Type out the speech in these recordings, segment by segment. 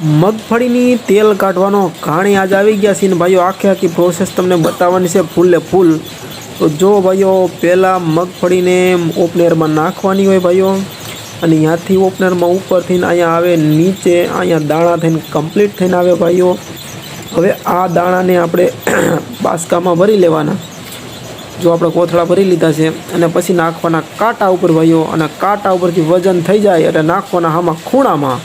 મગફળીની તેલ કાઢવાનો ઘાણી આજ આવી ગયા છે ને ભાઈઓ આખે આખી પ્રોસેસ તમને બતાવવાની છે ફૂલે ફૂલ। તો જો ભાઈઓ પહેલાં મગફળીને ઓપનરમાં નાખવાની હોય ભાઈઓ, અને ત્યાંથી ઓપનરમાં ઉપરથી અહીંયા આવે નીચે અહીંયા દાણા થઈને કમ્પ્લીટ થઈને આવે ભાઈઓ। હવે આ દાણાને આપણે બાસકામાં ભરી લેવાના। જો આપણે કોથળા ભરી લીધા છે અને પછી નાખવાના કાંટા ઉપર ભાઈઓ, અને કાંટા ઉપરથી વજન થઈ જાય એટલે નાખવાના આમાં ખૂણામાં,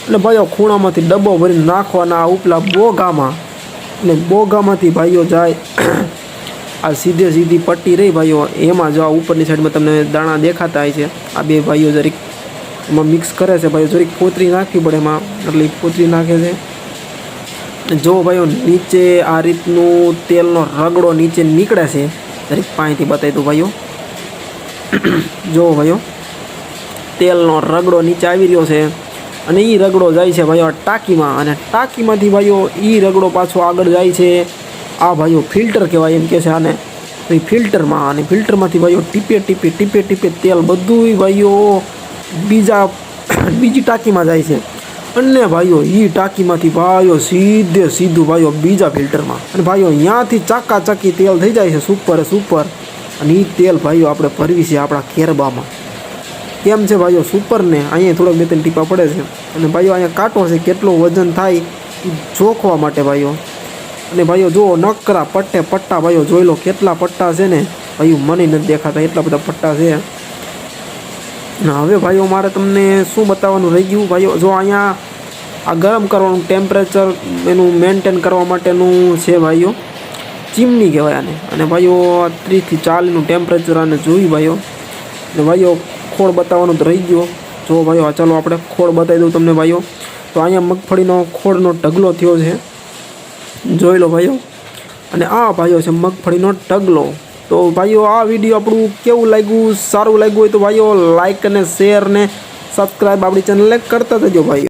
અને ભાઈઓ ખૂણામાંથી ડબ્બો ભરીને નાખવાના ઉપલા બોગામાં, અને બોગામાંથી ભાઈઓ જાય આ સીધે સીધી પટ્ટી રહી ભાઈઓ, એમાં જો આ ઉપરની સાઈડમાં તમને દાણા દેખાતા હોય છે, આ બે ભાઈઓ જરીક એમાં મિક્સ કરે છે ભાઈઓ, જરીક પોતરી નાખવી પડે એમાં, એટલે પોતરી નાખે છે। જો ભાઈઓ નીચે આ રીતનું તેલનો રગડો નીચે નીકળે છે, જરીક પાણીથી બતાવી દઉં ભાઈઓ। જો ભાઈઓ તેલનો રગડો નીચે આવી રહ્યો છે, અને એ રગડો જાય છે ભાઈઓ ટાંકીમાં, અને ટાંકીમાંથી ભાઈઓ એ રગડો પાછો આગળ જાય છે આ ભાઈઓ ફિલ્ટર કહેવાય એમ કહે છે આને, તો એ ફિલ્ટરમાં, અને ફિલ્ટરમાંથી ભાઈઓ ટીપે ટીપે તેલ બધું ભાઈઓ બીજી ટાંકીમાં જાય છે, અને ભાઈઓ એ ટાંકીમાંથી ભાઈઓ સીધું ભાઈઓ બીજા ફિલ્ટરમાં, અને ભાઈઓ ત્યાંથી ચાકાચાકી તેલ થઈ જાય છે સુપર, અને એ તેલ ભાઈઓ આપણે ભરવી છે આપણા કેરબામાં। કેમ છે ભાઈઓ સુપરને અહીંયા થોડાક 2-3 ટીપા પડે છે, અને ભાઈઓ અહીંયા કાંટો છે કેટલો વજન થાય એ જોખવા માટે ભાઈઓ। અને ભાઈઓ જો નકરા પટ્ટા ભાઈઓ જોઈ લો કેટલા પટ્ટા છે ને ભાઈઓ, મને નથી દેખાતા એટલા બધા પટ્ટા છે। હવે ભાઈઓ મારે તમને શું બતાવવાનું રહી ગયું ભાઈઓ, જો અહીંયા આ ગરમ કરવાનું ટેમ્પરેચર એનું મેન્ટેન કરવા માટેનું છે ભાઈઓ, ચીમની કહેવાય આને, અને ભાઈઓ 30 થી 40નું ટેમ્પરેચર આને જોઈ ભાઈઓ। અને ભાઈઓ ખોળ બતાવવાનું તો રહી ગયો, જો ભાઈઓ ચાલો આપણે ખોળ બતાવી દઉં તમને ભાઈઓ। તો અહીંયા મગફળીનો ખોળનો ઢગલો થયો છે, જોઈ લો ભાઈઓ, અને આ ભાઈઓ છે મગફળીનો ઢગલો। તો ભાઈઓ આ વિડીયો આપણું કેવું લાગ્યું, સારું લાગ્યું હોય તો ભાઈઓ લાઈક અને શેર ને સબસ્ક્રાઈબ આપણી ચેનલને કરતા જજો ભાઈઓ।